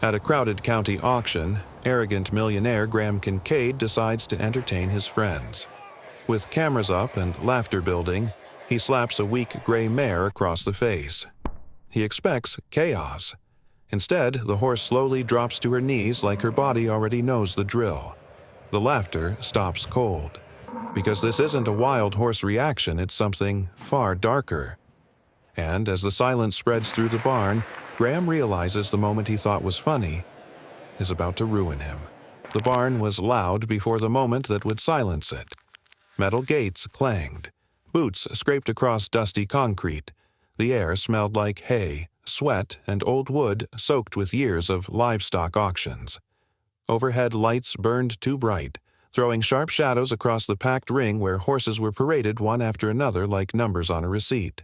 At a crowded county auction, arrogant millionaire Graham Kincaid decides to entertain his friends. With cameras up and laughter building, he slaps a weak gray mare across the face. He expects chaos. Instead, the horse slowly drops to her knees like her body already knows the drill. The laughter stops cold. Because this isn't a wild horse reaction, it's something far darker. And as the silence spreads through the barn, Graham realizes the moment he thought was funny is about to ruin him. The barn was loud before the moment that would silence it. Metal gates clanged. Boots scraped across dusty concrete. The air smelled like hay, sweat, and old wood soaked with years of livestock auctions. Overhead lights burned too bright, throwing sharp shadows across the packed ring where horses were paraded one after another like numbers on a receipt.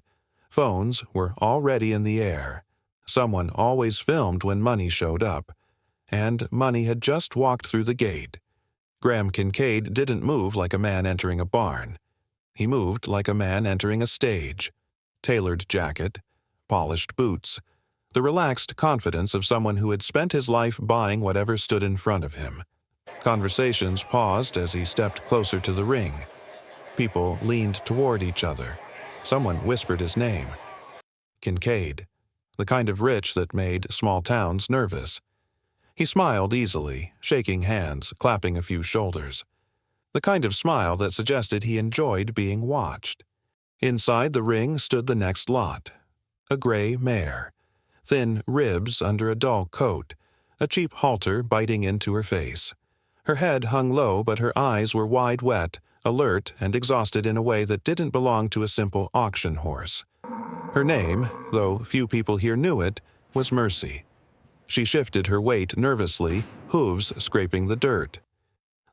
Phones were already in the air. Someone always filmed when money showed up. And money had just walked through the gate. Graham Kincaid didn't move like a man entering a barn. He moved like a man entering a stage. Tailored jacket, polished boots, the relaxed confidence of someone who had spent his life buying whatever stood in front of him. Conversations paused as he stepped closer to the ring. People leaned toward each other. Someone whispered his name. Kincaid, the kind of rich that made small towns nervous. He smiled easily, shaking hands, clapping a few shoulders. The kind of smile that suggested he enjoyed being watched. Inside the ring stood the next lot. A gray mare. Thin ribs under a dull coat. A cheap halter biting into her face. Her head hung low, but her eyes were wide wet, alert and exhausted in a way that didn't belong to a simple auction horse. Her name, though few people here knew it, was Mercy. She shifted her weight nervously, hooves scraping the dirt.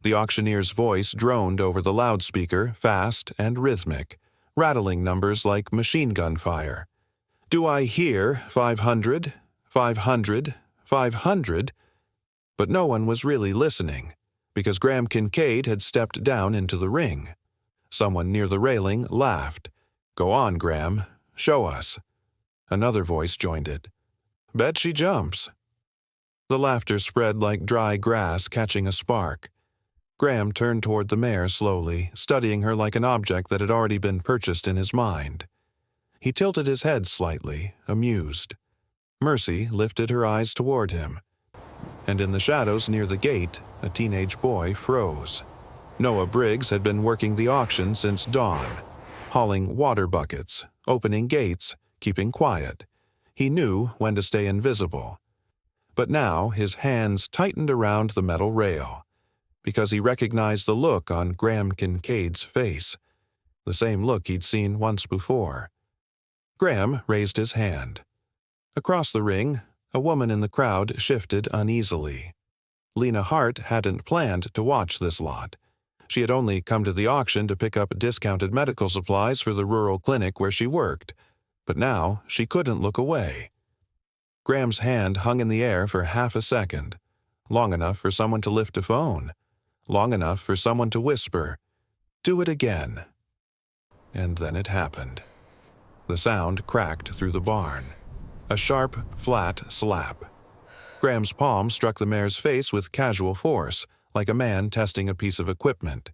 The auctioneer's voice droned over the loudspeaker, fast and rhythmic, rattling numbers like machine gun fire. Do I hear 500, 500, 500? But no one was really listening, because Graham Kincaid had stepped down into the ring. Someone near the railing laughed. Go on, Graham. Show us. Another voice joined it. Bet she jumps. The laughter spread like dry grass catching a spark. Graham turned toward the mare slowly, studying her like an object that had already been purchased in his mind. He tilted his head slightly, amused. Mercy lifted her eyes toward him. And in the shadows near the gate, a teenage boy froze. Noah Briggs had been working the auction since dawn, hauling water buckets, opening gates, keeping quiet. He knew when to stay invisible. But now his hands tightened around the metal rail, because he recognized the look on Graham Kincaid's face, the same look he'd seen once before. Graham raised his hand. Across the ring, a woman in the crowd shifted uneasily. Lena Hart hadn't planned to watch this lot. She had only come to the auction to pick up discounted medical supplies for the rural clinic where she worked, but now she couldn't look away. Graham's hand hung in the air for half a second, long enough for someone to lift a phone, long enough for someone to whisper, "Do it again." And then it happened. The sound cracked through the barn. A sharp, flat slap. Graham's palm struck the mare's face with casual force, like a man testing a piece of equipment.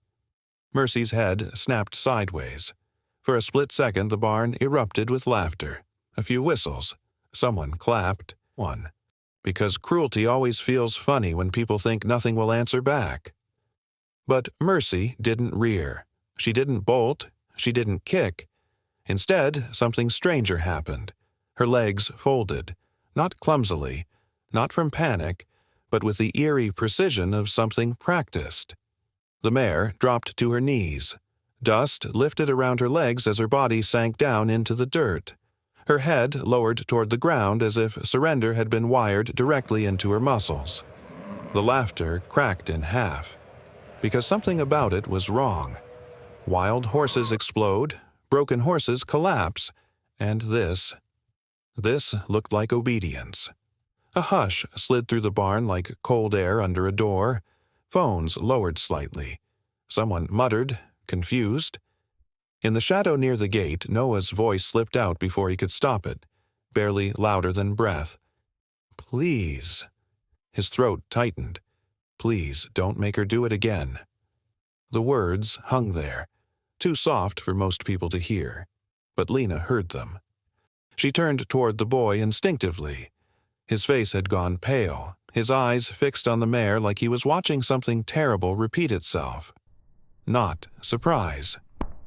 Mercy's head snapped sideways. For a split second, the barn erupted with laughter. A few whistles. Someone clapped. One. Because cruelty always feels funny when people think nothing will answer back. But Mercy didn't rear. She didn't bolt. She didn't kick. Instead, something stranger happened. Her legs folded, not clumsily, not from panic, but with the eerie precision of something practiced. The mare dropped to her knees. Dust lifted around her legs as her body sank down into the dirt. Her head lowered toward the ground as if surrender had been wired directly into her muscles. The laughter cracked in half, because something about it was wrong. Wild horses explode, broken horses collapse, and this looked like obedience. A hush slid through the barn like cold air under a door. Phones lowered slightly. Someone muttered, confused. In the shadow near the gate, Noah's voice slipped out before he could stop it, barely louder than breath. "Please." His throat tightened. Please don't make her do it again. The words hung there, too soft for most people to hear, but Lena heard them. She turned toward the boy instinctively. His face had gone pale, his eyes fixed on the mare like he was watching something terrible repeat itself. Not surprise,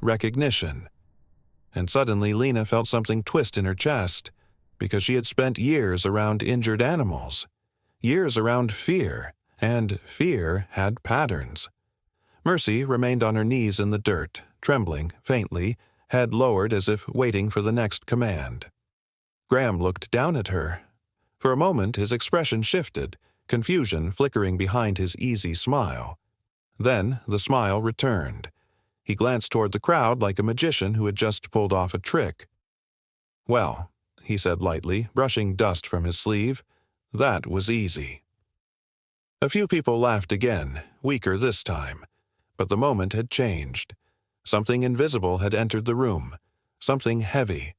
recognition. And suddenly Lena felt something twist in her chest, because she had spent years around injured animals, years around fear, and fear had patterns. Mercy remained on her knees in the dirt, trembling faintly, head lowered as if waiting for the next command. Graham looked down at her. For a moment his expression shifted, confusion flickering behind his easy smile. Then the smile returned. He glanced toward the crowd like a magician who had just pulled off a trick. "Well," he said lightly, brushing dust from his sleeve, "that was easy." A few people laughed again, weaker this time. But the moment had changed. Something invisible had entered the room, something heavy.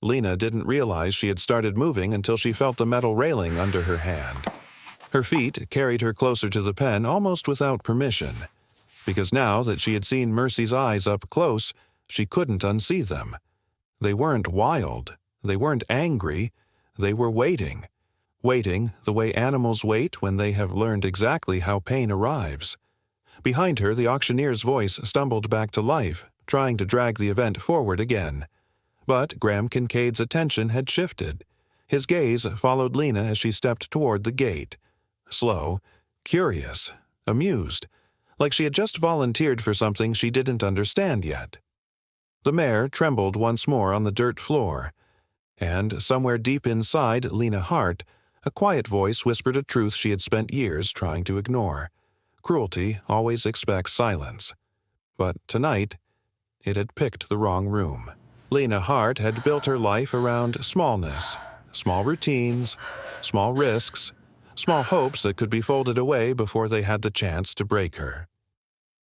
Lena didn't realize she had started moving until she felt the metal railing under her hand. Her feet carried her closer to the pen almost without permission, because now that she had seen Mercy's eyes up close, she couldn't unsee them. They weren't wild, they weren't angry, they were waiting. Waiting the way animals wait when they have learned exactly how pain arrives. Behind her, the auctioneer's voice stumbled back to life, trying to drag the event forward again. But Graham Kincaid's attention had shifted. His gaze followed Lena as she stepped toward the gate. Slow, curious, amused, like she had just volunteered for something she didn't understand yet. The mare trembled once more on the dirt floor, and somewhere deep inside Lena's heart, a quiet voice whispered a truth she had spent years trying to ignore. Cruelty always expects silence. But tonight, it had picked the wrong room. Lena Hart had built her life around smallness, small routines, small risks, small hopes that could be folded away before they had the chance to break her.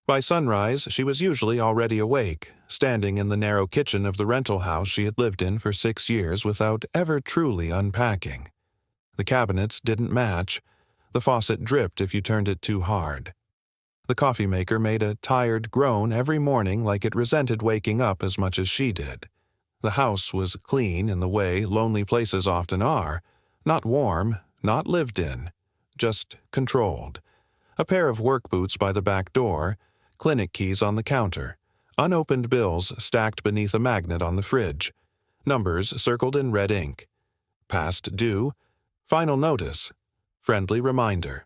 By sunrise, she was usually already awake, standing in the narrow kitchen of the rental house she had lived in for 6 years without ever truly unpacking. The cabinets didn't match. The faucet dripped if you turned it too hard. The coffee maker made a tired groan every morning like it resented waking up as much as she did. The house was clean in the way lonely places often are, not warm, not lived in, just controlled. A pair of work boots by the back door, clinic keys on the counter, unopened bills stacked beneath a magnet on the fridge, numbers circled in red ink. Past due, final notice, friendly reminder.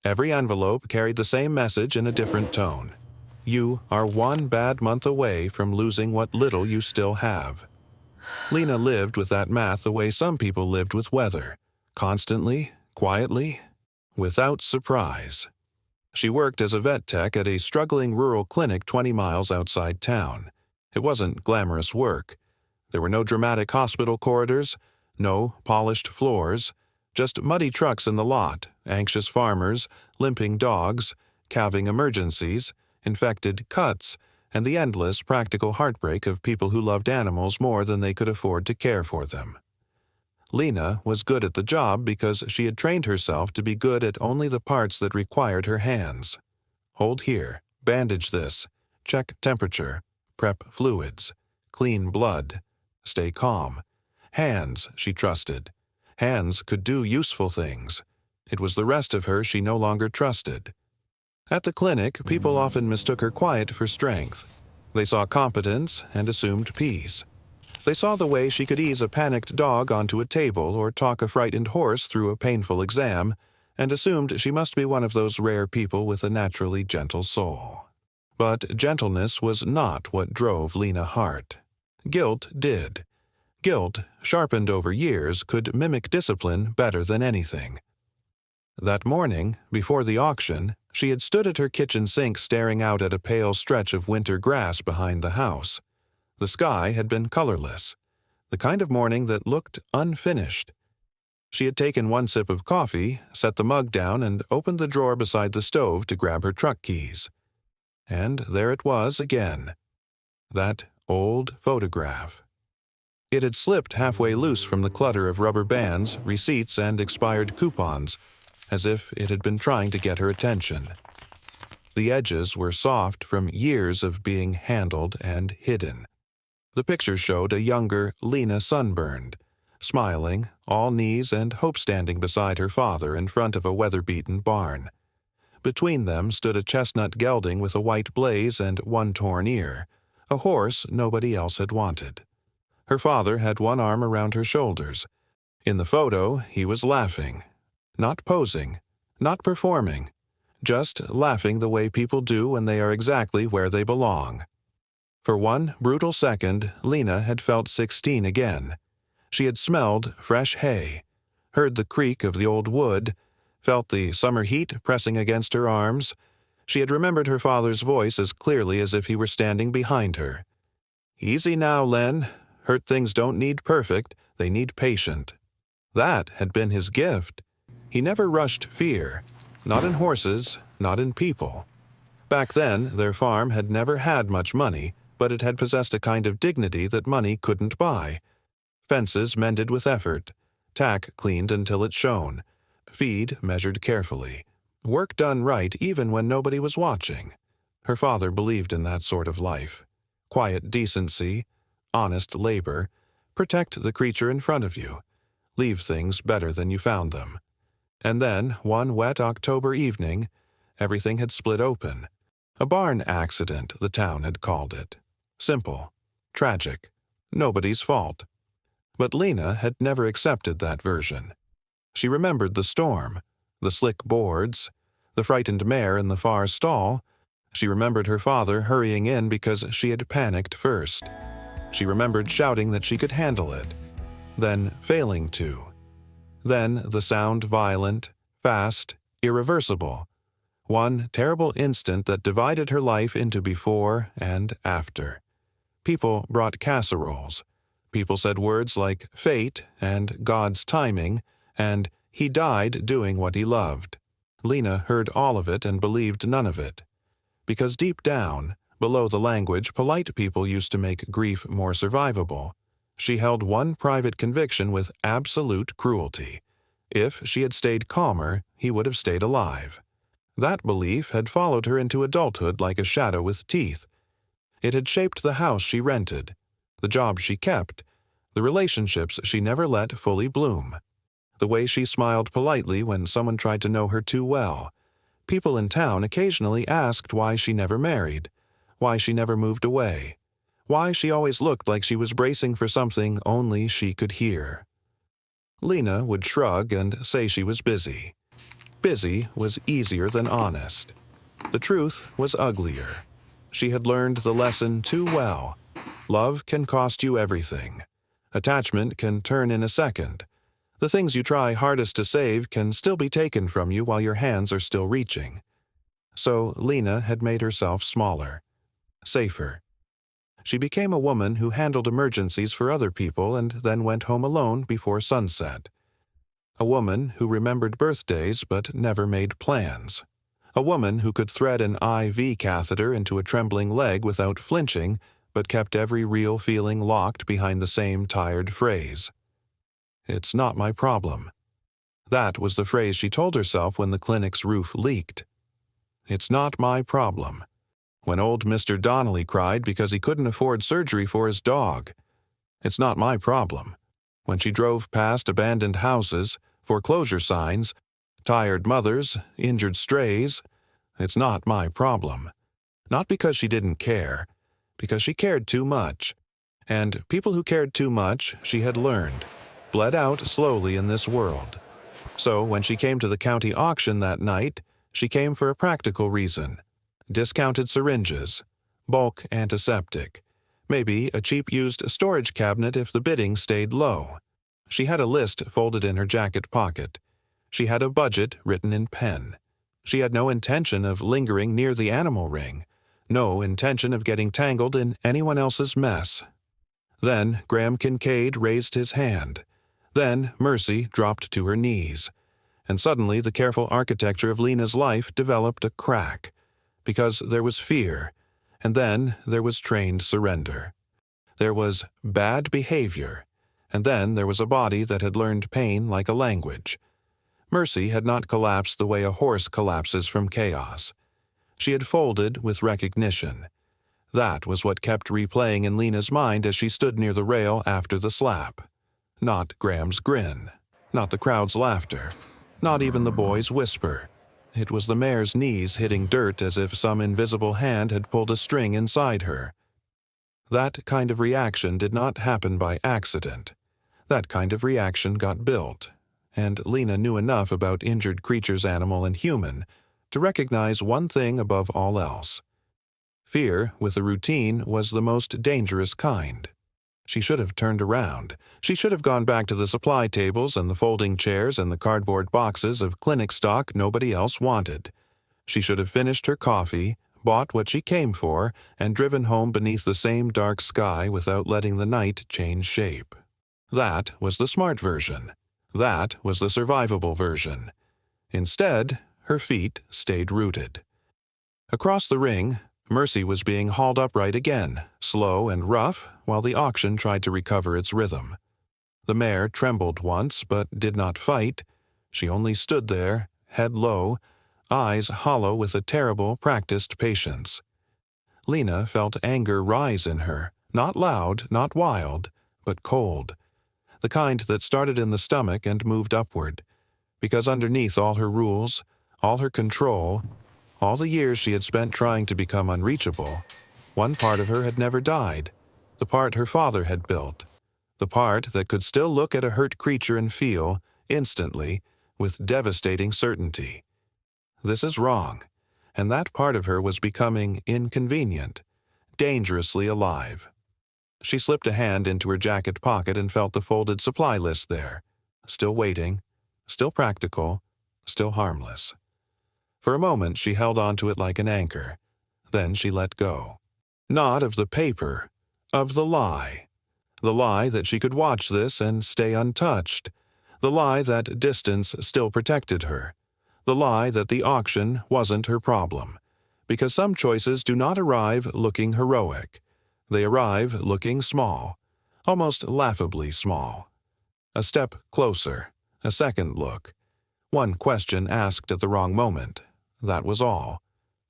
Every envelope carried the same message in a different tone. You are 1 bad month away from losing what little you still have. Lena lived with that math the way some people lived with weather, constantly, quietly, without surprise. She worked as a vet tech at a struggling rural clinic 20 miles outside town. It wasn't glamorous work. There were no dramatic hospital corridors, no polished floors, just muddy trucks in the lot, anxious farmers, limping dogs, calving emergencies, infected cuts, and the endless practical heartbreak of people who loved animals more than they could afford to care for them. Lena was good at the job because she had trained herself to be good at only the parts that required her hands. Hold here, bandage this, check temperature, prep fluids, clean blood, stay calm. Hands, she trusted. Hands could do useful things. It was the rest of her she no longer trusted. At the clinic, people often mistook her quiet for strength. They saw competence and assumed peace. They saw the way she could ease a panicked dog onto a table or talk a frightened horse through a painful exam, and assumed she must be one of those rare people with a naturally gentle soul. But gentleness was not what drove Lena Hart. Guilt did. Guilt, sharpened over years, could mimic discipline better than anything. That morning, before the auction, she had stood at her kitchen sink staring out at a pale stretch of winter grass behind the house. The sky had been colorless, the kind of morning that looked unfinished. She had taken 1 sip of coffee, set the mug down, and opened the drawer beside the stove to grab her truck keys. And there it was again. That old photograph. It had slipped halfway loose from the clutter of rubber bands, receipts, and expired coupons, as if it had been trying to get her attention. The edges were soft from years of being handled and hidden. The picture showed a younger Lena sunburned, smiling, all knees and hope standing beside her father in front of a weather-beaten barn. Between them stood a chestnut gelding with a white blaze and one torn ear, a horse nobody else had wanted. Her father had one arm around her shoulders. In the photo, he was laughing. Not posing, not performing, just laughing the way people do when they are exactly where they belong. For one brutal second, Lena had felt 16 again. She had smelled fresh hay, heard the creak of the old wood, felt the summer heat pressing against her arms. She had remembered her father's voice as clearly as if he were standing behind her. "Easy now, Len. Hurt things don't need perfect, they need patient." That had been his gift. He never rushed fear, not in horses, not in people. Back then, their farm had never had much money, but it had possessed a kind of dignity that money couldn't buy. Fences mended with effort, tack cleaned until it shone, feed measured carefully, work done right even when nobody was watching. Her father believed in that sort of life. Quiet decency, honest labor, protect the creature in front of you, leave things better than you found them. And then, one wet October evening, everything had split open. A barn accident, the town had called it. Simple, tragic, nobody's fault. But Lena had never accepted that version. She remembered the storm, the slick boards, the frightened mare in the far stall. She remembered her father hurrying in because she had panicked first. She remembered shouting that she could handle it, then failing to. Then the sound violent, fast, irreversible. One terrible instant that divided her life into before and after. People brought casseroles. People said words like fate and God's timing and he died doing what he loved. Lena heard all of it and believed none of it. Because deep down, below the language, polite people used to make grief more survivable. She held one private conviction with absolute cruelty. If she had stayed calmer, he would have stayed alive. That belief had followed her into adulthood like a shadow with teeth. It had shaped the house she rented, the job she kept, the relationships she never let fully bloom, the way she smiled politely when someone tried to know her too well. People in town occasionally asked why she never married, why she never moved away, why she always looked like she was bracing for something only she could hear. Lena would shrug and say she was busy. Busy was easier than honest. The truth was uglier. She had learned the lesson too well. Love can cost you everything. Attachment can turn in a second. The things you try hardest to save can still be taken from you while your hands are still reaching. So Lena had made herself smaller, safer. She became a woman who handled emergencies for other people and then went home alone before sunset. A woman who remembered birthdays but never made plans. A woman who could thread an IV catheter into a trembling leg without flinching, but kept every real feeling locked behind the same tired phrase. "It's not my problem." That was the phrase she told herself when the clinic's roof leaked. "It's not my problem." When old Mr. Donnelly cried because he couldn't afford surgery for his dog. "It's not my problem." When she drove past abandoned houses, foreclosure signs, tired mothers, injured strays, it's not my problem. Not because she didn't care, because she cared too much. And people who cared too much, she had learned, bled out slowly in this world. So when she came to the county auction that night, she came for a practical reason. Discounted syringes, bulk antiseptic, maybe a cheap used storage cabinet if the bidding stayed low. She had a list folded in her jacket pocket. She had a budget written in pen. She had no intention of lingering near the animal ring, no intention of getting tangled in anyone else's mess. Then Graham Kincaid raised his hand. Then Mercy dropped to her knees. And suddenly the careful architecture of Lena's life developed a crack. Because there was fear, and then there was trained surrender. There was bad behavior, and then there was a body that had learned pain like a language. Mercy had not collapsed the way a horse collapses from chaos. She had folded with recognition. That was what kept replaying in Lena's mind as she stood near the rail after the slap. Not Graham's grin. Not the crowd's laughter. Not even the boy's whisper. It was the mare's knees hitting dirt as if some invisible hand had pulled a string inside her. That kind of reaction did not happen by accident. That kind of reaction got built, and Lena knew enough about injured creatures, animal and human, to recognize one thing above all else. Fear with a routine was the most dangerous kind. She should have turned around. She should have gone back to the supply tables and the folding chairs and the cardboard boxes of clinic stock nobody else wanted. She should have finished her coffee, bought what she came for, and driven home beneath the same dark sky without letting the night change shape. That was the smart version. That was the survivable version. Instead, her feet stayed rooted. Across the ring, Mercy was being hauled upright again, slow and rough, while the auction tried to recover its rhythm. The mare trembled once, but did not fight. She only stood there, head low, eyes hollow with a terrible, practiced patience. Lena felt anger rise in her, not loud, not wild, but cold. The kind that started in the stomach and moved upward, because underneath all her rules, all her control, all the years she had spent trying to become unreachable, one part of her had never died, the part her father had built, the part that could still look at a hurt creature and feel, instantly, with devastating certainty. This is wrong, and that part of her was becoming inconvenient, dangerously alive. She slipped a hand into her jacket pocket and felt the folded supply list there, still waiting, still practical, still harmless. For a moment she held onto it like an anchor. Then she let go. Not of the paper, of the lie. The lie that she could watch this and stay untouched. The lie that distance still protected her. The lie that the auction wasn't her problem. Because some choices do not arrive looking heroic. They arrive looking small, almost laughably small. A step closer, a second look. One question asked at the wrong moment. That was all.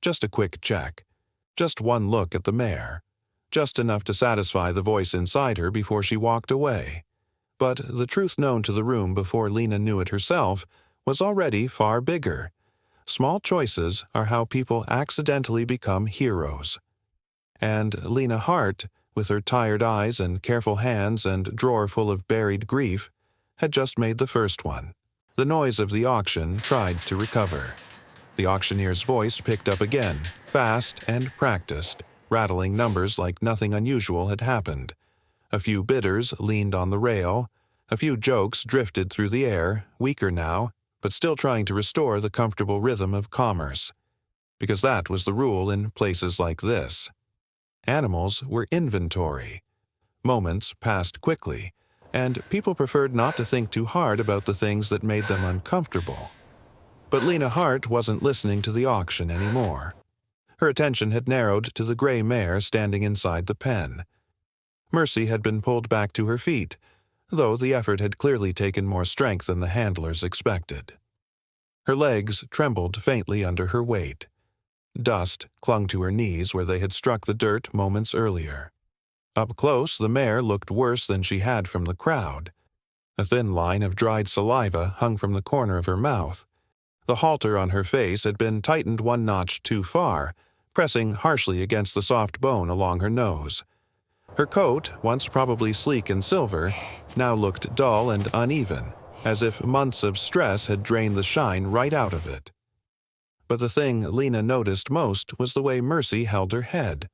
Just a quick check. Just one look at the mare. Just enough to satisfy the voice inside her before she walked away. But the truth known to the room before Lena knew it herself was already far bigger. Small choices are how people accidentally become heroes. And Lena Hart, with her tired eyes and careful hands and drawer full of buried grief, had just made the first one. The noise of the auction tried to recover. The auctioneer's voice picked up again, fast and practiced, rattling numbers like nothing unusual had happened. A few bidders leaned on the rail. A few jokes drifted through the air, weaker now, but still trying to restore the comfortable rhythm of commerce. Because that was the rule in places like this. Animals were inventory. Moments passed quickly, and people preferred not to think too hard about the things that made them uncomfortable. But Lena Hart wasn't listening to the auction anymore. Her attention had narrowed to the gray mare standing inside the pen. Mercy had been pulled back to her feet, though the effort had clearly taken more strength than the handlers expected. Her legs trembled faintly under her weight. Dust clung to her knees where they had struck the dirt moments earlier. Up close, the mare looked worse than she had from the crowd. A thin line of dried saliva hung from the corner of her mouth. The halter on her face had been tightened one notch too far, pressing harshly against the soft bone along her nose. Her coat, once probably sleek and silver, now looked dull and uneven, as if months of stress had drained the shine right out of it. But the thing Lena noticed most was the way Mercy held her head,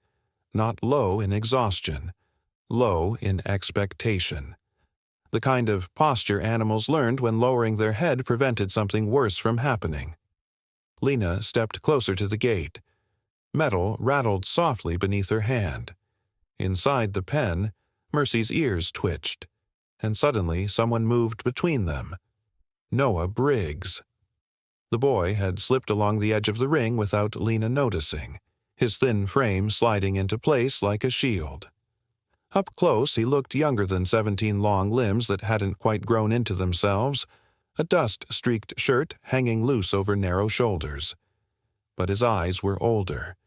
not low in exhaustion, low in expectation. The kind of posture animals learned when lowering their head prevented something worse from happening. Lena stepped closer to the gate. Metal rattled softly beneath her hand. Inside the pen, Mercy's ears twitched, and suddenly someone moved between them. Noah Briggs. The boy had slipped along the edge of the ring without Lena noticing, his thin frame sliding into place like a shield. Up close, he looked younger than 17 long limbs that hadn't quite grown into themselves, a dust-streaked shirt hanging loose over narrow shoulders. But his eyes were older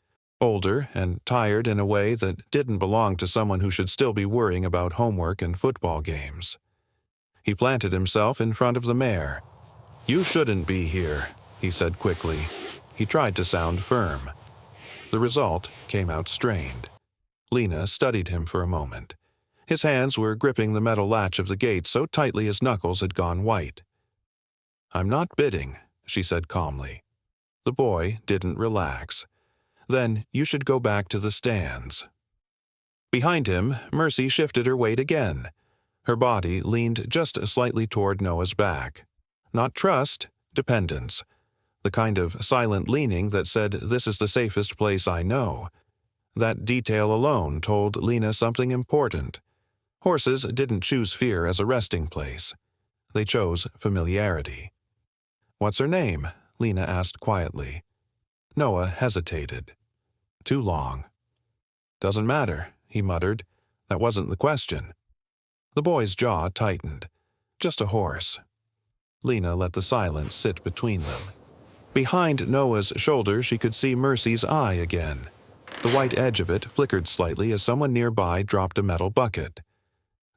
and tired in a way that didn't belong to someone who should still be worrying about homework and football games. He planted himself in front of the mare. "You shouldn't be here," he said quickly. He tried to sound firm. The result came out strained. Lena studied him for a moment. His hands were gripping the metal latch of the gate so tightly his knuckles had gone white. "I'm not bidding," she said calmly. The boy didn't relax. "Then you should go back to the stands." Behind him, Mercy shifted her weight again. Her body leaned just slightly toward Noah's back. Not trust, dependence. The kind of silent leaning that said, "This is the safest place I know." That detail alone told Lena something important. Horses didn't choose fear as a resting place. They chose familiarity. "What's her name?" Lena asked quietly. Noah hesitated. "Too long." "Doesn't matter," he muttered. "That wasn't the question." The boy's jaw tightened. "Just a horse." Lena let the silence sit between them. Behind Noah's shoulder she could see Mercy's eye again. The white edge of it flickered slightly as someone nearby dropped a metal bucket.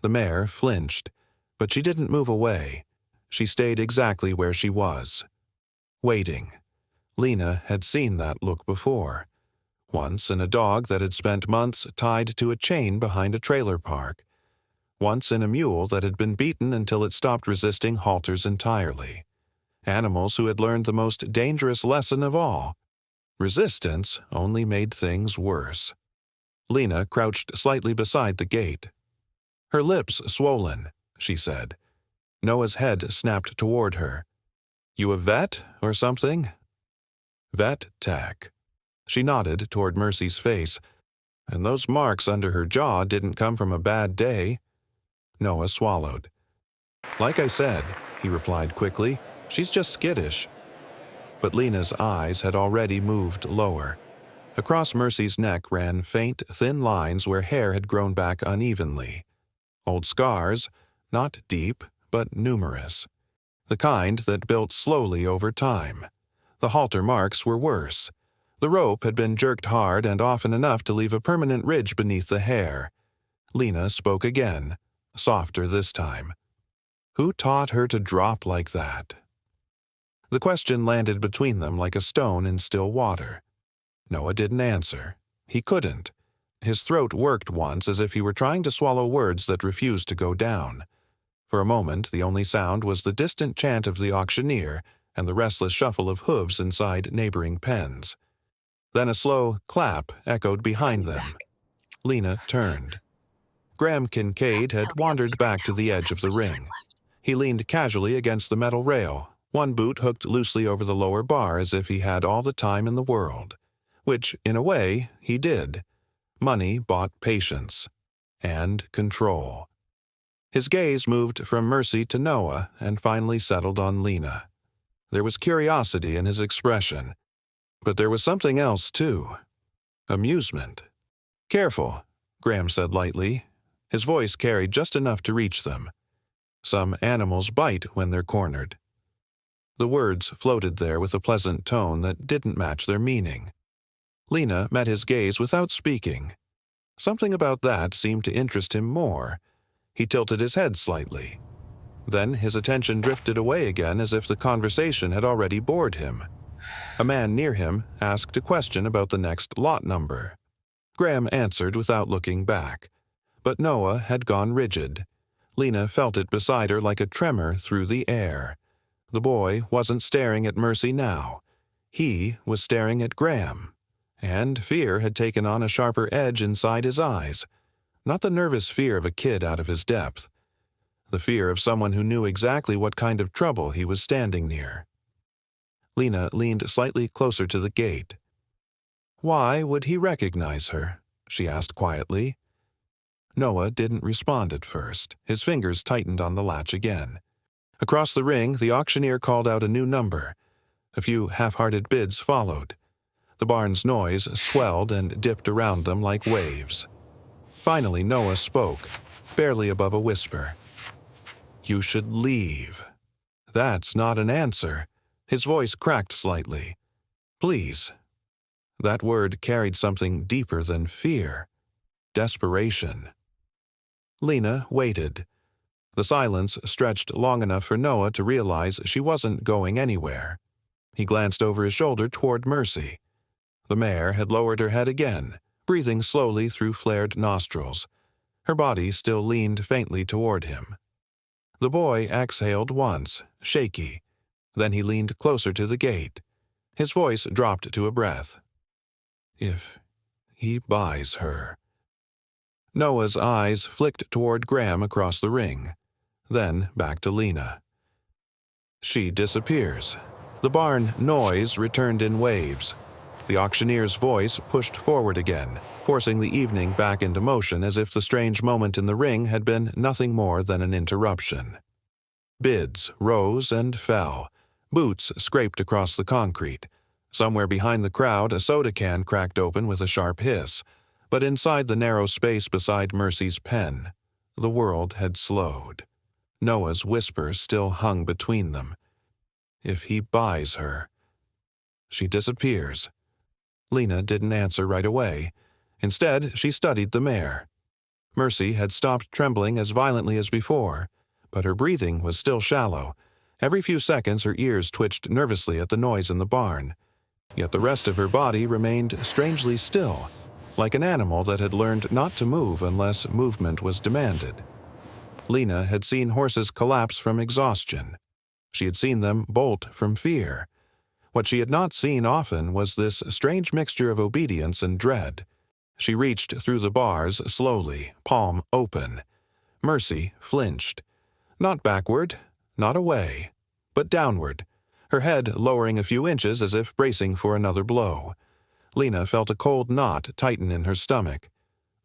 The mare flinched, but she didn't move away. She stayed exactly where she was. Waiting. Lena had seen that look before. Once in a dog that had spent months tied to a chain behind a trailer park. Once in a mule that had been beaten until it stopped resisting halters entirely. Animals who had learned the most dangerous lesson of all. Resistance only made things worse. Lena crouched slightly beside the gate. "Her lips swollen," she said. Noah's head snapped toward her. "You a vet or something?" "Vet tech." She nodded toward Mercy's face. "And those marks under her jaw didn't come from a bad day." Noah swallowed. "Like I said," he replied quickly, "she's just skittish." But Lena's eyes had already moved lower. Across Mercy's neck ran faint, thin lines where hair had grown back unevenly. Old scars, not deep, but numerous. The kind that built slowly over time. The halter marks were worse. The rope had been jerked hard and often enough to leave a permanent ridge beneath the hair. Lena spoke again, softer this time. "Who taught her to drop like that?" The question landed between them like a stone in still water. Noah didn't answer. He couldn't. His throat worked once as if he were trying to swallow words that refused to go down. For a moment, the only sound was the distant chant of the auctioneer and the restless shuffle of hooves inside neighboring pens. Then a slow clap echoed behind them. Lena turned. Graham Kincaid had wandered back to the edge of the ring. He leaned casually against the metal rail, one boot hooked loosely over the lower bar as if he had all the time in the world. Which, in a way, he did. Money bought patience. And control. His gaze moved from Mercy to Noah and finally settled on Lena. There was curiosity in his expression. But there was something else, too. Amusement. "Careful," Graham said lightly. His voice carried just enough to reach them. "Some animals bite when they're cornered." The words floated there with a pleasant tone that didn't match their meaning. Lena met his gaze without speaking. Something about that seemed to interest him more. He tilted his head slightly. Then his attention drifted away again as if the conversation had already bored him. A man near him asked a question about the next lot number. Graham answered without looking back. But Noah had gone rigid. Lena felt it beside her like a tremor through the air. The boy wasn't staring at Mercy now. He was staring at Graham. And fear had taken on a sharper edge inside his eyes. Not the nervous fear of a kid out of his depth. The fear of someone who knew exactly what kind of trouble he was standing near. Lena leaned slightly closer to the gate. "Why would he recognize her?" she asked quietly. Noah didn't respond at first. His fingers tightened on the latch again. Across the ring, the auctioneer called out a new number. A few half-hearted bids followed. The barn's noise swelled and dipped around them like waves. Finally, Noah spoke, barely above a whisper. "You should leave." That's not an answer. His voice cracked slightly. Please. That word carried something deeper than fear. Desperation. Lena waited. The silence stretched long enough for Noah to realize she wasn't going anywhere. He glanced over his shoulder toward Mercy. The mare had lowered her head again, breathing slowly through flared nostrils. Her body still leaned faintly toward him. The boy exhaled once, shaky. Then he leaned closer to the gate. His voice dropped to a breath. If he buys her. Noah's eyes flicked toward Graham across the ring, then back to Lena. She disappears. The barn noise returned in waves. The auctioneer's voice pushed forward again, forcing the evening back into motion as if the strange moment in the ring had been nothing more than an interruption. Bids rose and fell. Boots scraped across the concrete. Somewhere behind the crowd, a soda can cracked open with a sharp hiss. But inside the narrow space beside Mercy's pen, the world had slowed. Noah's whisper still hung between them. If he buys her. She disappears. Lena didn't answer right away. Instead, she studied the mare. Mercy had stopped trembling as violently as before, but her breathing was still shallow. Every few seconds her ears twitched nervously at the noise in the barn. Yet the rest of her body remained strangely still, like an animal that had learned not to move unless movement was demanded. Lena had seen horses collapse from exhaustion. She had seen them bolt from fear. What she had not seen often was this strange mixture of obedience and dread. She reached through the bars slowly, palm open. Mercy flinched. Not backward, not away, but downward, her head lowering a few inches as if bracing for another blow. Lena felt a cold knot tighten in her stomach.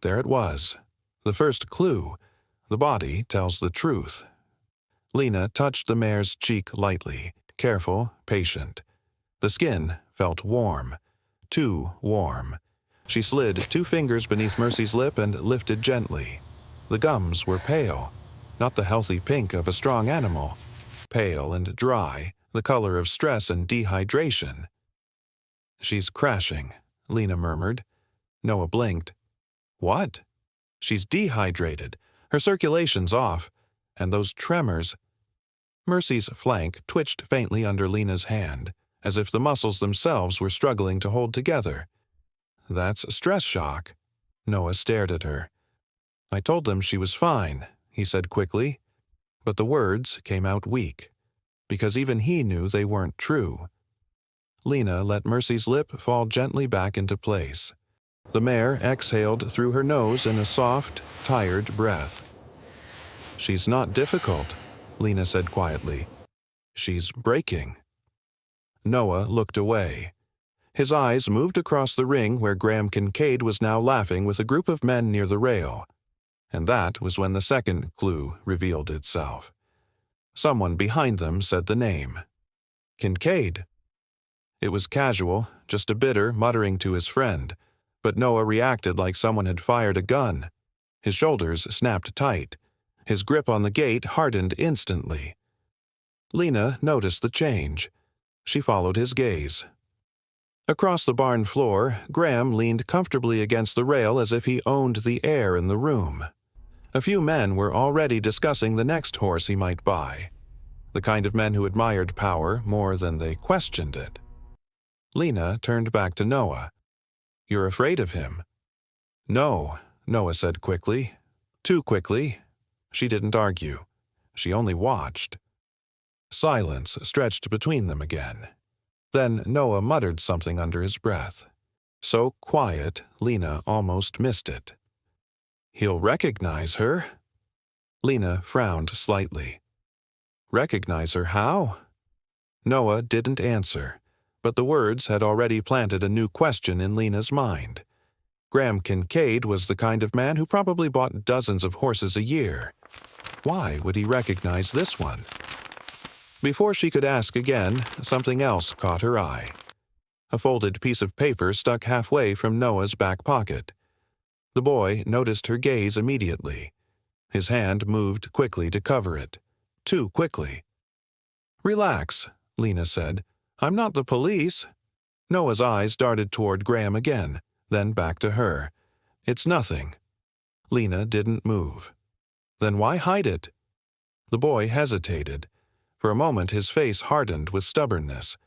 There it was. The first clue. The body tells the truth. Lena touched the mare's cheek lightly, careful, patient. The skin felt warm. Too warm. She slid 2 fingers beneath Mercy's lip and lifted gently. The gums were pale, not the healthy pink of a strong animal. Pale and dry, the color of stress and dehydration. She's crashing, Lena murmured. Noah blinked. What? She's dehydrated. Her circulation's off. And those tremors. Mercy's flank twitched faintly under Lena's hand, as if the muscles themselves were struggling to hold together. That's stress shock. Noah stared at her. I told them she was fine, he said quickly. But the words came out weak, because even he knew they weren't true. Lena let Mercy's lip fall gently back into place. The mare exhaled through her nose in a soft, tired breath. She's not difficult, Lena said quietly. She's breaking. Noah looked away. His eyes moved across the ring where Graham Kincaid was now laughing with a group of men near the rail. And that was when the second clue revealed itself. Someone behind them said the name. Kincaid. It was casual, just a bidder muttering to his friend, but Noah reacted like someone had fired a gun. His shoulders snapped tight. His grip on the gate hardened instantly. Lena noticed the change. She followed his gaze. Across the barn floor, Graham leaned comfortably against the rail as if he owned the air in the room. A few men were already discussing the next horse he might buy. The kind of men who admired power more than they questioned it. Lena turned back to Noah. You're afraid of him? No, Noah said quickly. Too quickly. She didn't argue. She only watched. Silence stretched between them again. Then Noah muttered something under his breath. So quiet, Lena almost missed it. He'll recognize her. Lena frowned slightly. Recognize her how? Noah didn't answer, but the words had already planted a new question in Lena's mind. Graham Kincaid was the kind of man who probably bought dozens of horses a year. Why would he recognize this one? Before she could ask again, something else caught her eye. A folded piece of paper stuck halfway from Noah's back pocket. The boy noticed her gaze immediately. His hand moved quickly to cover it. Too quickly. Relax, Lena said. I'm not the police. Noah's eyes darted toward Graham again, then back to her. It's nothing. Lena didn't move. Then why hide it? The boy hesitated. For a moment his face hardened with stubbornness.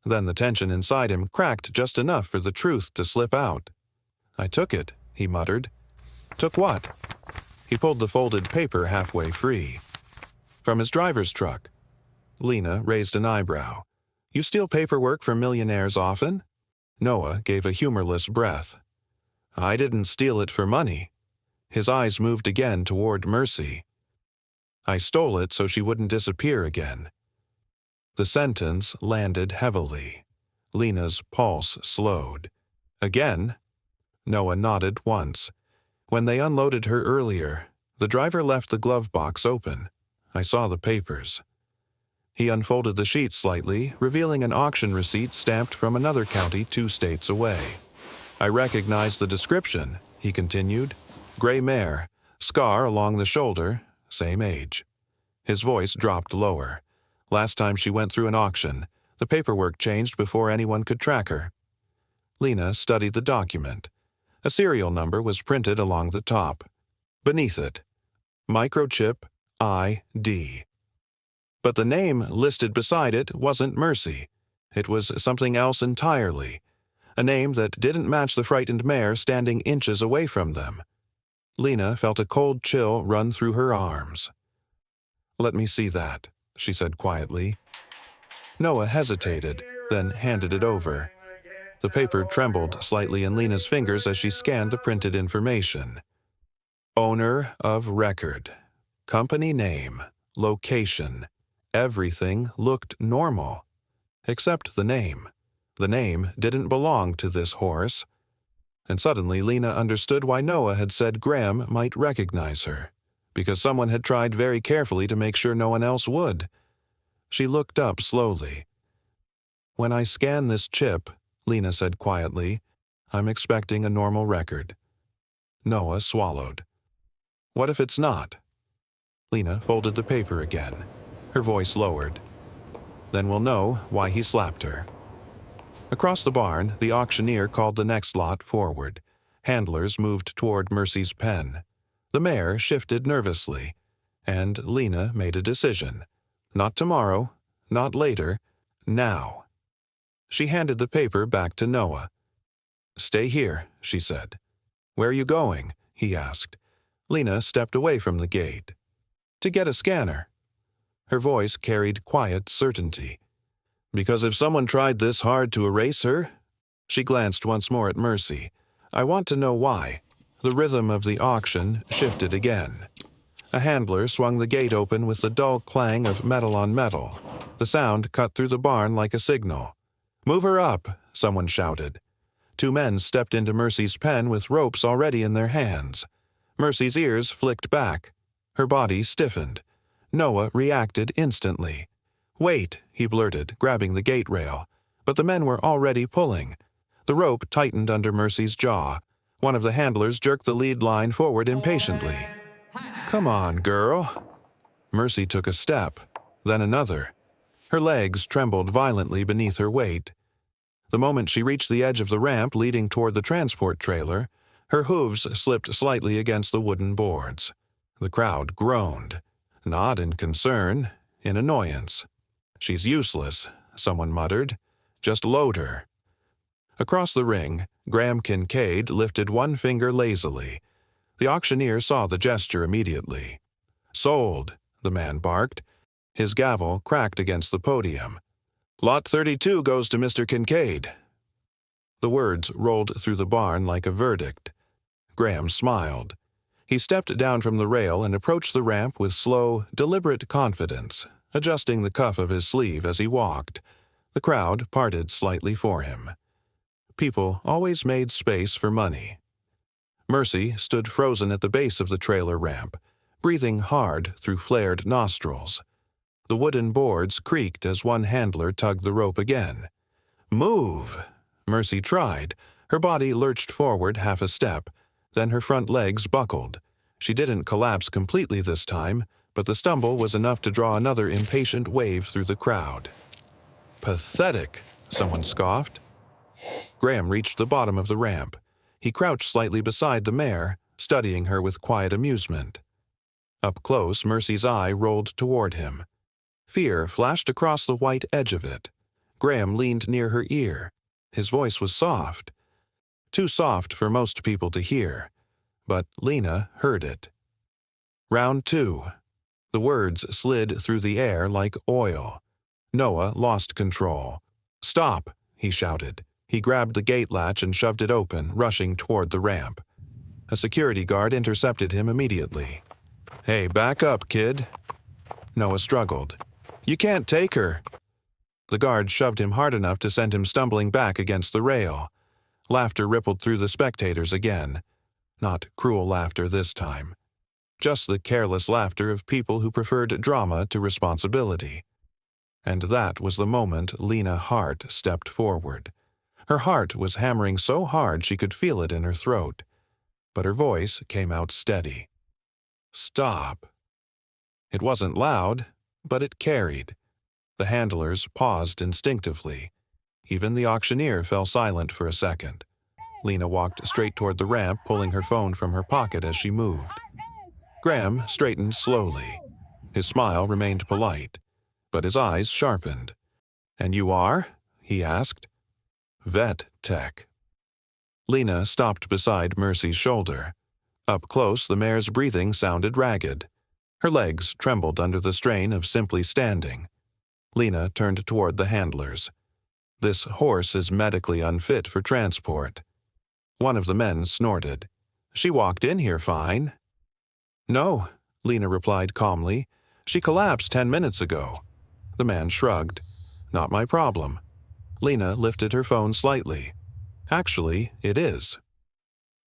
Then the tension inside him cracked just enough for the truth to slip out. I took it, he muttered. Took what? He pulled the folded paper halfway free. From his driver's truck. Lena raised an eyebrow. You steal paperwork from millionaires often? Noah gave a humorless breath. I didn't steal it for money. His eyes moved again toward Mercy. I stole it so she wouldn't disappear again. The sentence landed heavily. Lena's pulse slowed. Again? Noah nodded once. When they unloaded her earlier, the driver left the glove box open. I saw the papers. He unfolded the sheet slightly, revealing an auction receipt stamped from another county 2 states away. I recognized the description, he continued. Gray mare, scar along the shoulder, same age. His voice dropped lower. Last time she went through an auction, the paperwork changed before anyone could track her. Lena studied the document. A serial number was printed along the top. Beneath it, Microchip ID. But the name listed beside it wasn't Mercy. It was something else entirely. A name that didn't match the frightened mare standing inches away from them. Lena felt a cold chill run through her arms. Let me see that, she said quietly. Noah hesitated, then handed it over. The paper trembled slightly in Lena's fingers as she scanned the printed information. Owner of record. Company name. Location. Everything looked normal. Except the name. The name didn't belong to this horse. And suddenly Lena understood why Noah had said Graham might recognize her. Because someone had tried very carefully to make sure no one else would. She looked up slowly. When I scan this chip, Lena said quietly, I'm expecting a normal record. Noah swallowed. What if it's not? Lena folded the paper again. Her voice lowered. Then we'll know why he slapped her. Across the barn, the auctioneer called the next lot forward. Handlers moved toward Mercy's pen. The mare shifted nervously, and Lena made a decision. Not tomorrow, not later, now. She handed the paper back to Noah. Stay here, she said. Where are you going? He asked. Lena stepped away from the gate. To get a scanner. Her voice carried quiet certainty. Because if someone tried this hard to erase her... She glanced once more at Mercy. I want to know why. The rhythm of the auction shifted again. A handler swung the gate open with the dull clang of metal on metal. The sound cut through the barn like a signal. Move her up, someone shouted. 2 men stepped into Mercy's pen with ropes already in their hands. Mercy's ears flicked back. Her body stiffened. Noah reacted instantly. Wait, he blurted, grabbing the gate rail. But the men were already pulling. The rope tightened under Mercy's jaw. One of the handlers jerked the lead line forward impatiently. Come on, girl. Mercy took a step, then another. Her legs trembled violently beneath her weight. The moment she reached the edge of the ramp leading toward the transport trailer, her hooves slipped slightly against the wooden boards. The crowd groaned, not in concern, in annoyance. She's useless, someone muttered. Just load her. Across the ring, Graham Kincaid lifted one finger lazily. The auctioneer saw the gesture immediately. Sold, the man barked. His gavel cracked against the podium. Lot 32 goes to Mr. Kincaid. The words rolled through the barn like a verdict. Graham smiled. He stepped down from the rail and approached the ramp with slow, deliberate confidence, adjusting the cuff of his sleeve as he walked. The crowd parted slightly for him. People always made space for money. Mercy stood frozen at the base of the trailer ramp, breathing hard through flared nostrils. The wooden boards creaked as one handler tugged the rope again. Move! Mercy tried. Her body lurched forward half a step. Then her front legs buckled. She didn't collapse completely this time, but the stumble was enough to draw another impatient wave through the crowd. "Pathetic," someone scoffed. Graham reached the bottom of the ramp. He crouched slightly beside the mare, studying her with quiet amusement. Up close, Mercy's eye rolled toward him. Fear flashed across the white edge of it. Graham leaned near her ear. His voice was soft. Too soft for most people to hear, but Lena heard it. Round 2. The words slid through the air like oil. Noah lost control. "Stop!" he shouted. He grabbed the gate latch and shoved it open, rushing toward the ramp. A security guard intercepted him immediately. "Hey, back up, kid." Noah struggled. "You can't take her." The guard shoved him hard enough to send him stumbling back against the rail. Laughter rippled through the spectators again. Not cruel laughter this time. Just the careless laughter of people who preferred drama to responsibility. And that was the moment Lena Hart stepped forward. Her heart was hammering so hard she could feel it in her throat, but her voice came out steady. "Stop." It wasn't loud, but it carried. The handlers paused instinctively. Even the auctioneer fell silent for a second. Lena walked straight toward the ramp, pulling her phone from her pocket as she moved. Graham straightened slowly. His smile remained polite, but his eyes sharpened. "And you are?" he asked. "Vet tech." Lena stopped beside Mercy's shoulder. Up close, the mare's breathing sounded ragged. Her legs trembled under the strain of simply standing. Lena turned toward the handlers. "This horse is medically unfit for transport." One of the men snorted. "She walked in here fine." "No," Lena replied calmly. "She collapsed 10 minutes ago." The man shrugged. "Not my problem." Lena lifted her phone slightly. "Actually, it is."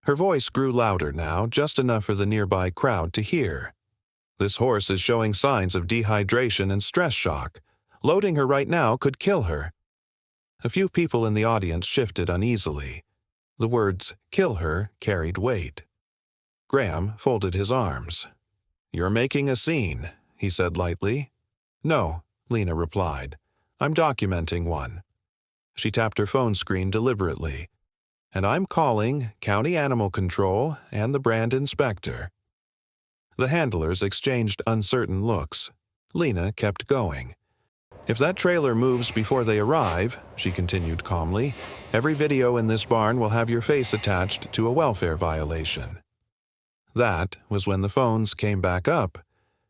Her voice grew louder now, just enough for the nearby crowd to hear. "This horse is showing signs of dehydration and stress shock. Loading her right now could kill her." A few people in the audience shifted uneasily. The words "kill her" carried weight. Graham folded his arms. "You're making a scene," he said lightly. "No," Lena replied. "I'm documenting one." She tapped her phone screen deliberately. "And I'm calling County Animal Control and the brand inspector." The handlers exchanged uncertain looks. Lena kept going. "If that trailer moves before they arrive," she continued calmly, "every video in this barn will have your face attached to a welfare violation." That was when the phones came back up.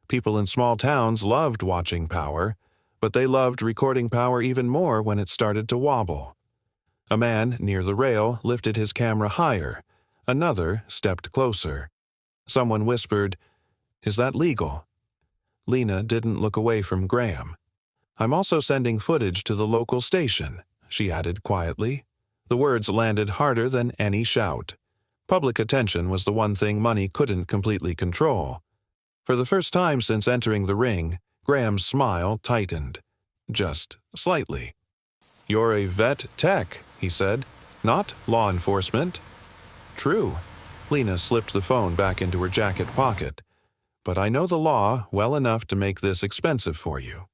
People in small towns loved watching power, but they loved recording power even more when it started to wobble. A man near the rail lifted his camera higher. Another stepped closer. Someone whispered, "Is that legal?" Lena didn't look away from Graham. "I'm also sending footage to the local station," she added quietly. The words landed harder than any shout. Public attention was the one thing money couldn't completely control. For the first time since entering the ring, Graham's smile tightened. Just slightly. "You're a vet tech," he said, "not law enforcement." "True." Lena slipped the phone back into her jacket pocket. "But I know the law well enough to make this expensive for you."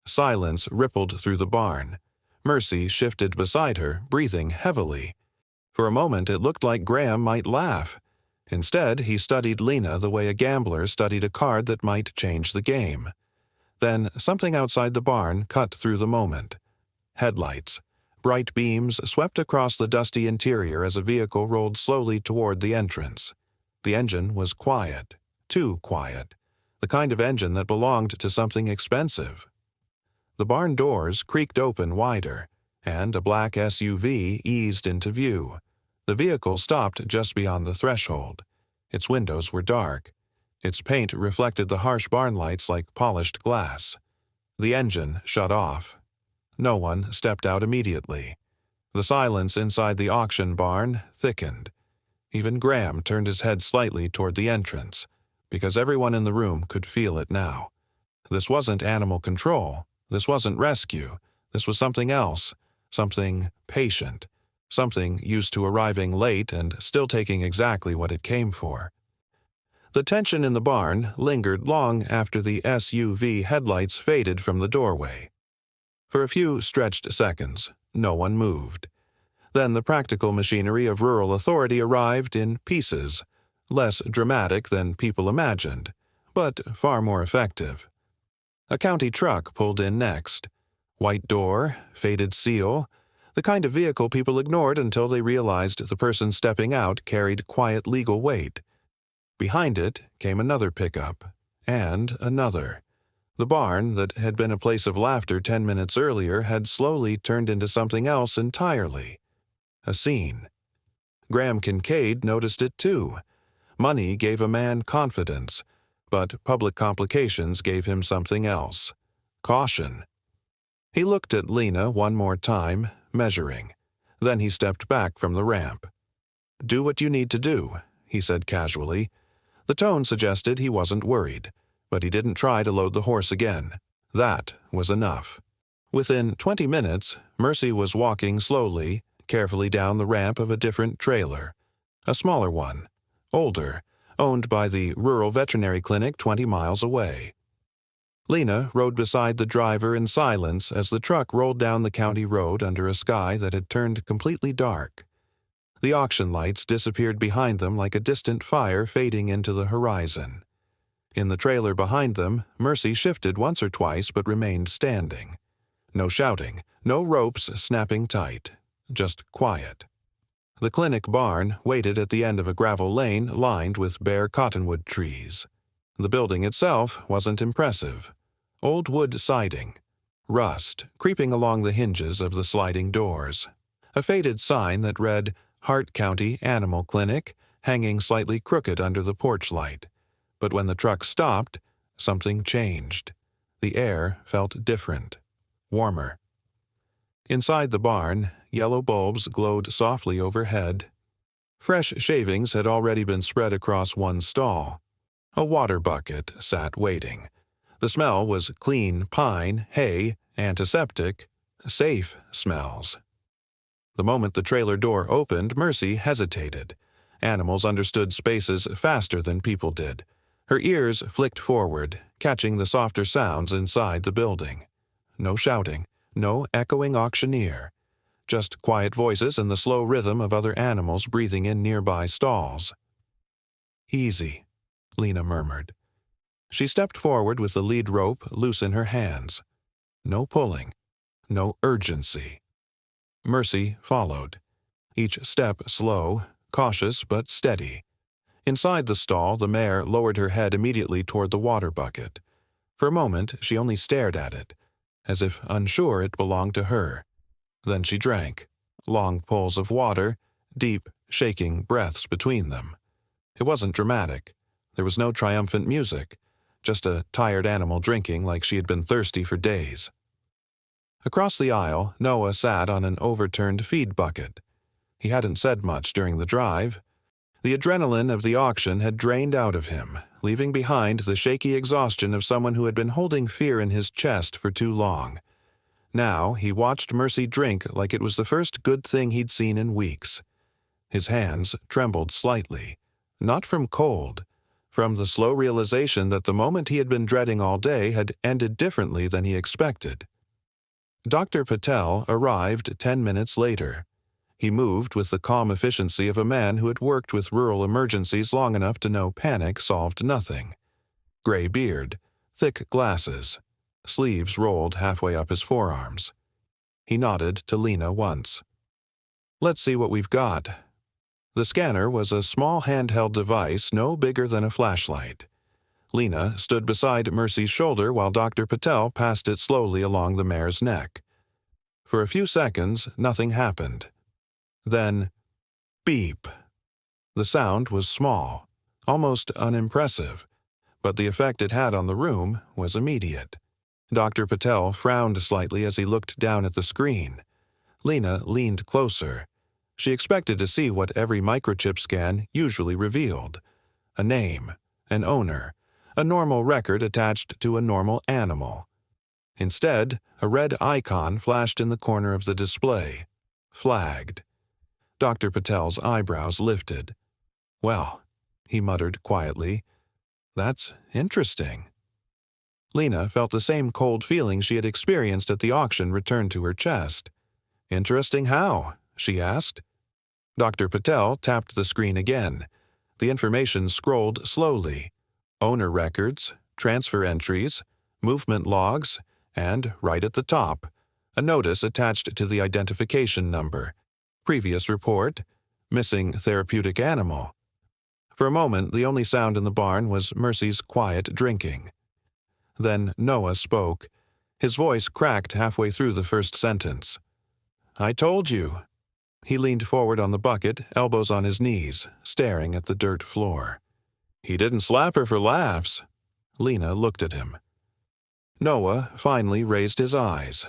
Silence rippled through the barn. Mercy shifted beside her, breathing heavily. For a moment it looked like Graham might laugh. Instead, he studied Lena the way a gambler studied a card that might change the game. Then something outside the barn cut through the moment. Headlights. Bright beams swept across the dusty interior as a vehicle rolled slowly toward the entrance. The engine was quiet. Too quiet. The kind of engine that belonged to something expensive. The barn doors creaked open wider, and a black SUV eased into view. The vehicle stopped just beyond the threshold. Its windows were dark. Its paint reflected the harsh barn lights like polished glass. The engine shut off. No one stepped out immediately. The silence inside the auction barn thickened. Even Graham turned his head slightly toward the entrance, because everyone in the room could feel it now. This wasn't animal control. This wasn't rescue. This was something else. Something patient. Something used to arriving late and still taking exactly what it came for. The tension in the barn lingered long after the SUV headlights faded from the doorway. For a few stretched seconds, no one moved. Then the practical machinery of rural authority arrived in pieces, less dramatic than people imagined, but far more effective. A county truck pulled in next. White door, faded seal, the kind of vehicle people ignored until they realized the person stepping out carried quiet legal weight. Behind it came another pickup, and another. The barn, that had been a place of laughter 10 minutes earlier, had slowly turned into something else entirely. A scene. Graham Kincaid noticed it too. Money gave a man confidence, but public complications gave him something else. Caution. He looked at Lena one more time, measuring. Then he stepped back from the ramp. "Do what you need to do," he said casually. The tone suggested he wasn't worried, but he didn't try to load the horse again. That was enough. Within 20 minutes, Mercy was walking slowly, carefully down the ramp of a different trailer. A smaller one, older, owned by the rural veterinary clinic 20 miles away. Lena rode beside the driver in silence as the truck rolled down the county road under a sky that had turned completely dark. The auction lights disappeared behind them like a distant fire fading into the horizon. In the trailer behind them, Mercy shifted once or twice but remained standing. No shouting, no ropes snapping tight, just quiet. The clinic barn waited at the end of a gravel lane lined with bare cottonwood trees. The building itself wasn't impressive. Old wood siding, rust creeping along the hinges of the sliding doors, a faded sign that read Hart County Animal Clinic hanging slightly crooked under the porch light. But when the truck stopped, something changed. The air felt different, warmer. Inside the barn, yellow bulbs glowed softly overhead. Fresh shavings had already been spread across one stall. A water bucket sat waiting. The smell was clean pine, hay, antiseptic, safe smells. The moment the trailer door opened, Mercy hesitated. Animals understood spaces faster than people did. Her ears flicked forward, catching the softer sounds inside the building. No shouting, no echoing auctioneer. Just quiet voices and the slow rhythm of other animals breathing in nearby stalls. "Easy," Lena murmured. She stepped forward with the lead rope loose in her hands. No pulling, no urgency. Mercy followed, each step slow, cautious but steady. Inside the stall, the mare lowered her head immediately toward the water bucket. For a moment, she only stared at it, as if unsure it belonged to her. Then she drank, long pulls of water, deep, shaking breaths between them. It wasn't dramatic. There was no triumphant music, just a tired animal drinking like she had been thirsty for days. Across the aisle, Noah sat on an overturned feed bucket. He hadn't said much during the drive. The adrenaline of the auction had drained out of him, leaving behind the shaky exhaustion of someone who had been holding fear in his chest for too long. Now he watched Mercy drink like it was the first good thing he'd seen in weeks. His hands trembled slightly, not from cold, from the slow realization that the moment he had been dreading all day had ended differently than he expected. Dr. Patel arrived 10 minutes later. He moved with the calm efficiency of a man who had worked with rural emergencies long enough to know panic solved nothing. Gray beard, thick glasses, sleeves rolled halfway up his forearms. He nodded to Lena once. "Let's see what we've got." The scanner was a small handheld device no bigger than a flashlight. Lena stood beside Mercy's shoulder while Dr. Patel passed it slowly along the mare's neck. For a few seconds, nothing happened. Then, beep. The sound was small, almost unimpressive, but the effect it had on the room was immediate. Dr. Patel frowned slightly as he looked down at the screen. Lena leaned closer. She expected to see what every microchip scan usually revealed: a name, an owner, a normal record attached to a normal animal. Instead, a red icon flashed in the corner of the display. Flagged. Dr. Patel's eyebrows lifted. "Well," he muttered quietly, That's interesting. Lena felt the same cold feeling she had experienced at the auction return to her chest. Interesting how? She asked. Dr. Patel tapped the screen again. The information scrolled slowly. Owner records, transfer entries, movement logs, and, right at the top, a notice attached to the identification number. Previous report, missing therapeutic animal. For a moment, the only sound in the barn was Mercy's quiet drinking. Then Noah spoke. His voice cracked halfway through the first sentence. "I told you." He leaned forward on the bucket, elbows on his knees, staring at the dirt floor. "He didn't slap her for laughs." Lena looked at him. Noah finally raised his eyes.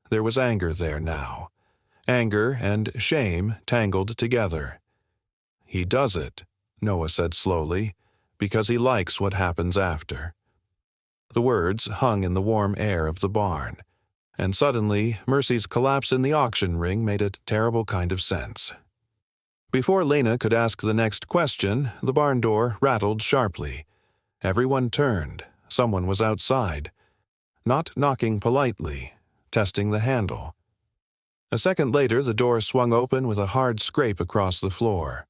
There was anger there now. Anger and shame tangled together. "He does it," Noah said slowly, "because he likes what happens after." The words hung in the warm air of the barn, and suddenly Mercy's collapse in the auction ring made a terrible kind of sense. Before Lena could ask the next question, the barn door rattled sharply. Everyone turned. Someone was outside. Not knocking politely, testing the handle. A second later, the door swung open with a hard scrape across the floor.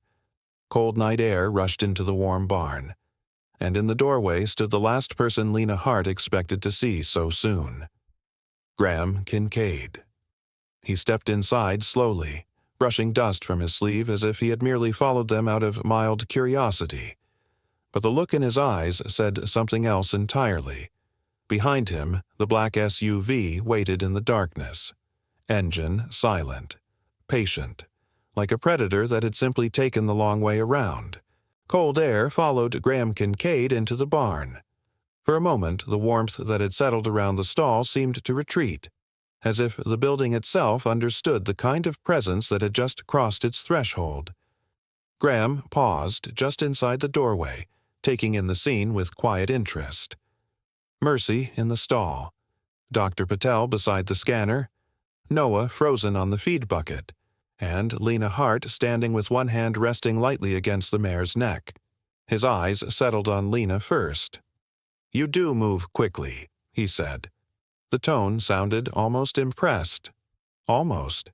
Cold night air rushed into the warm barn, and in the doorway stood the last person Lena Hart expected to see so soon. Graham Kincaid. He stepped inside slowly, brushing dust from his sleeve as if he had merely followed them out of mild curiosity. But the look in his eyes said something else entirely. Behind him, the black SUV waited in the darkness. Engine silent. Patient. Like a predator that had simply taken the long way around. Cold air followed Graham Kincaid into the barn. For a moment, the warmth that had settled around the stall seemed to retreat, as if the building itself understood the kind of presence that had just crossed its threshold. Graham paused just inside the doorway, taking in the scene with quiet interest. Mercy in the stall. Dr. Patel beside the scanner. Noah frozen on the feed bucket, and Lena Hart standing with one hand resting lightly against the mare's neck. His eyes settled on Lena first. "You do move quickly," he said. The tone sounded almost impressed. Almost.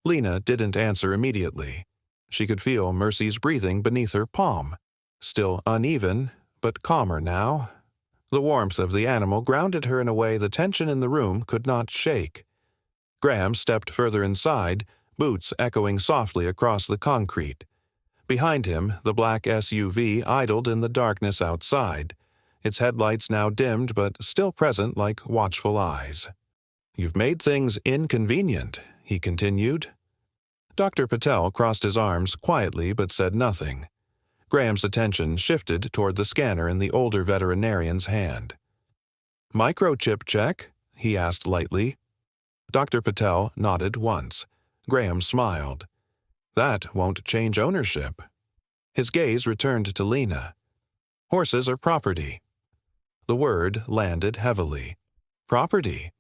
Lena didn't answer immediately. She could feel Mercy's breathing beneath her palm. Still uneven, but calmer now. The warmth of the animal grounded her in a way the tension in the room could not shake. Graham stepped further inside, boots echoing softly across the concrete. Behind him, the black SUV idled in the darkness outside, its headlights now dimmed but still present like watchful eyes. "You've made things inconvenient," he continued. Dr. Patel crossed his arms quietly but said nothing. Graham's attention shifted toward the scanner in the older veterinarian's hand. "Microchip check?" he asked lightly. Dr. Patel nodded once. Graham smiled. "That won't change ownership." His gaze returned to Lena. "Horses are property." The word landed heavily. Property.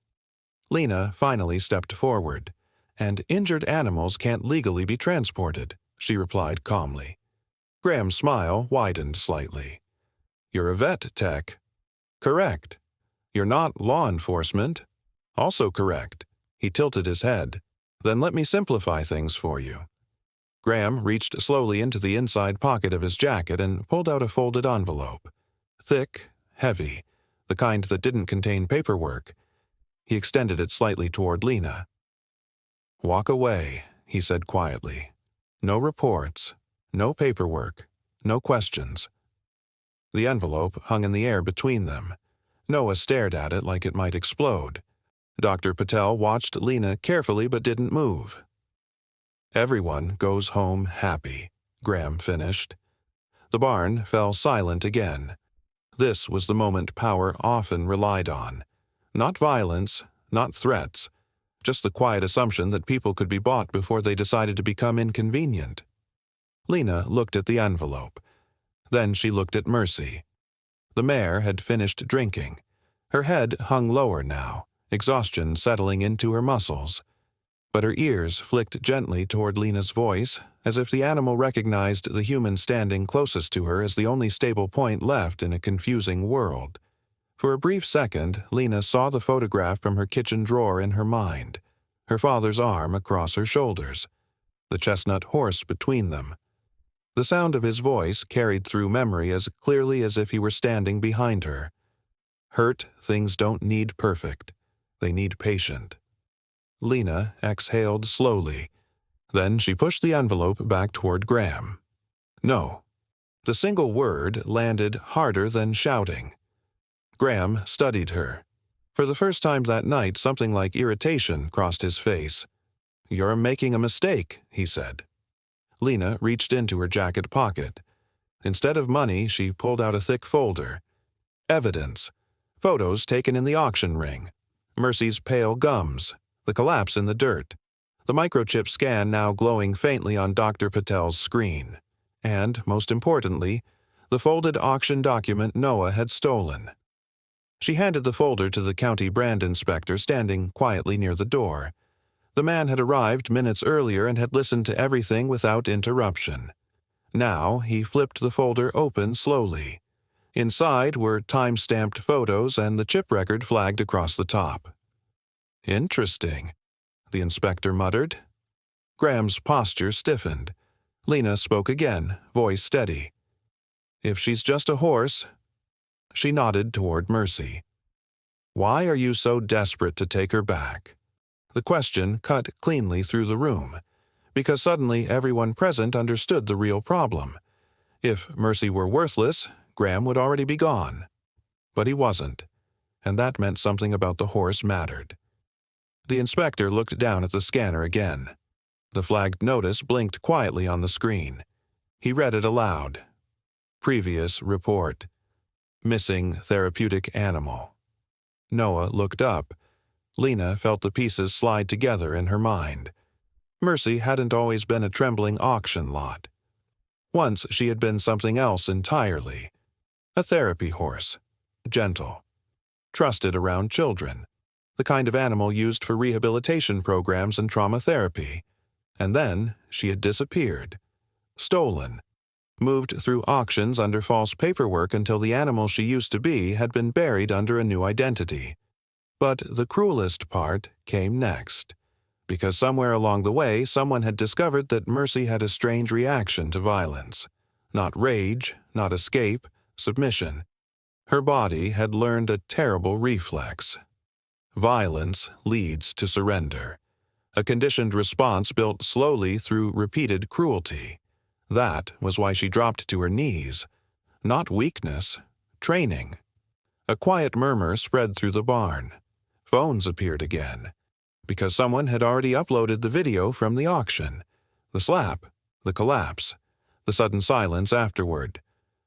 Lena finally stepped forward. "And injured animals can't legally be transported," she replied calmly. Graham's smile widened slightly. "You're a vet tech." "Correct." "You're not law enforcement." "Also correct." He tilted his head. "Then let me simplify things for you." Graham reached slowly into the inside pocket of his jacket and pulled out a folded envelope. Thick, heavy, the kind that didn't contain paperwork. He extended it slightly toward Lena. "Walk away," he said quietly. "No reports, no paperwork, no questions." The envelope hung in the air between them. Noah stared at it like it might explode. Dr. Patel watched Lena carefully but didn't move. "Everyone goes home happy," Graham finished. The barn fell silent again. This was the moment power often relied on. Not violence, not threats, just the quiet assumption that people could be bought before they decided to become inconvenient. Lena looked at the envelope. Then she looked at Mercy. The mare had finished drinking. Her head hung lower now, exhaustion settling into her muscles. but her ears flicked gently toward Lena's voice, as if the animal recognized the human standing closest to her as the only stable point left in a confusing world. For a brief second, Lena saw the photograph from her kitchen drawer in her mind, her father's arm across her shoulders, the chestnut horse between them. The sound of his voice carried through memory as clearly as if he were standing behind her. Hurt things don't need perfect. They need patient. Lena exhaled slowly. Then she pushed the envelope back toward Graham. No. The single word landed harder than shouting. Graham studied her. For the first time that night, something like irritation crossed his face. "You're making a mistake," he said. Lena reached into her jacket pocket. Instead of money, she pulled out a thick folder. Evidence. Photos taken in the auction ring. Mercy's pale gums. The collapse in the dirt. The microchip scan now glowing faintly on Dr. Patel's screen. And, most importantly, the folded auction document Noah had stolen. She handed the folder to the county brand inspector standing quietly near the door. The man had arrived minutes earlier and had listened to everything without interruption. Now he flipped the folder open slowly. Inside were time-stamped photos and the chip record flagged across the top. "Interesting," the inspector muttered. Graham's posture stiffened. Lena spoke again, voice steady. "If she's just a horse—" She nodded toward Mercy. "Why are you so desperate to take her back?" The question cut cleanly through the room, because suddenly everyone present understood the real problem. If Mercy were worthless, Graham would already be gone. But he wasn't, and that meant something about the horse mattered. The inspector looked down at the scanner again. The flagged notice blinked quietly on the screen. He read it aloud. Previous report. Missing therapeutic animal. Noah looked up. Lena felt the pieces slide together in her mind. Mercy hadn't always been a trembling auction lot. Once she had been something else entirely. A therapy horse. Gentle. Trusted around children. The kind of animal used for rehabilitation programs and trauma therapy. And then she had disappeared. Stolen. Moved through auctions under false paperwork until the animal she used to be had been buried under a new identity. But the cruelest part came next, because somewhere along the way someone had discovered that Mercy had a strange reaction to violence. Not rage, not escape, submission. Her body had learned a terrible reflex. Violence leads to surrender. A conditioned response built slowly through repeated cruelty. That was why she dropped to her knees. Not weakness, training. A quiet murmur spread through the barn. Phones appeared again, because someone had already uploaded the video from the auction. The slap, the collapse, the sudden silence afterward.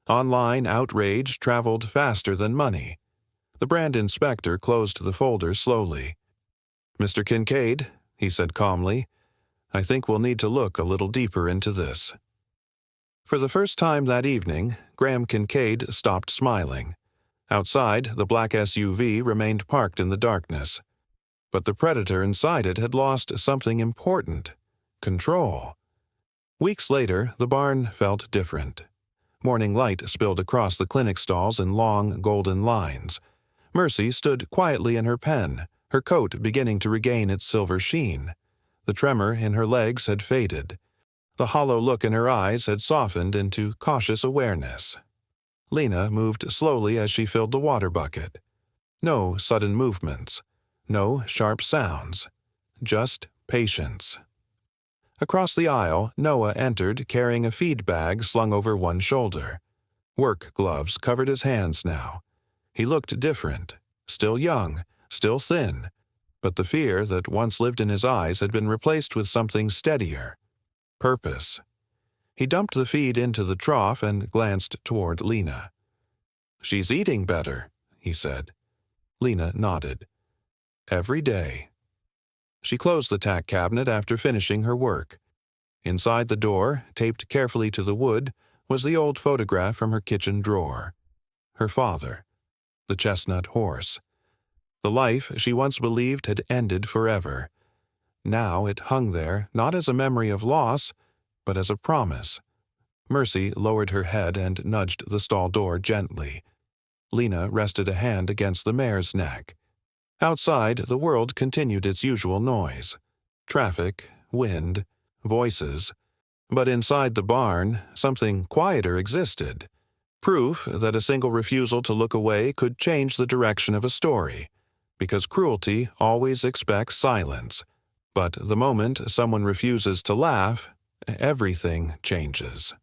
Online outrage traveled faster than money. The brand inspector closed the folder slowly. "Mr. Kincaid," he said calmly, "I think we'll need to look a little deeper into this." For the first time that evening, Graham Kincaid stopped smiling. Outside, the black SUV remained parked in the darkness. But the predator inside it had lost something important: control. Weeks later, the barn felt different. Morning light spilled across the clinic stalls in long, golden lines. Mercy stood quietly in her pen, her coat beginning to regain its silver sheen. The tremor in her legs had faded. The hollow look in her eyes had softened into cautious awareness. Lena moved slowly as she filled the water bucket. No sudden movements. No sharp sounds. Just patience. Across the aisle, Noah entered carrying a feed bag slung over one shoulder. Work gloves covered his hands now. He looked different. Still young, still thin. But the fear that once lived in his eyes had been replaced with something steadier. Purpose. He dumped the feed into the trough and glanced toward Lena. "She's eating better," he said. Lena nodded. "Every day." She closed the tack cabinet after finishing her work. Inside the door, taped carefully to the wood, was the old photograph from her kitchen drawer. Her father. The chestnut horse. The life she once believed had ended forever. Now it hung there not as a memory of loss, but as a promise. Mercy lowered her head and nudged the stall door gently. Lena rested a hand against the mare's neck. Outside, the world continued its usual noise. Traffic, wind, voices. But inside the barn, something quieter existed. Proof that a single refusal to look away could change the direction of a story. Because cruelty always expects silence. But the moment someone refuses to laugh, everything changes.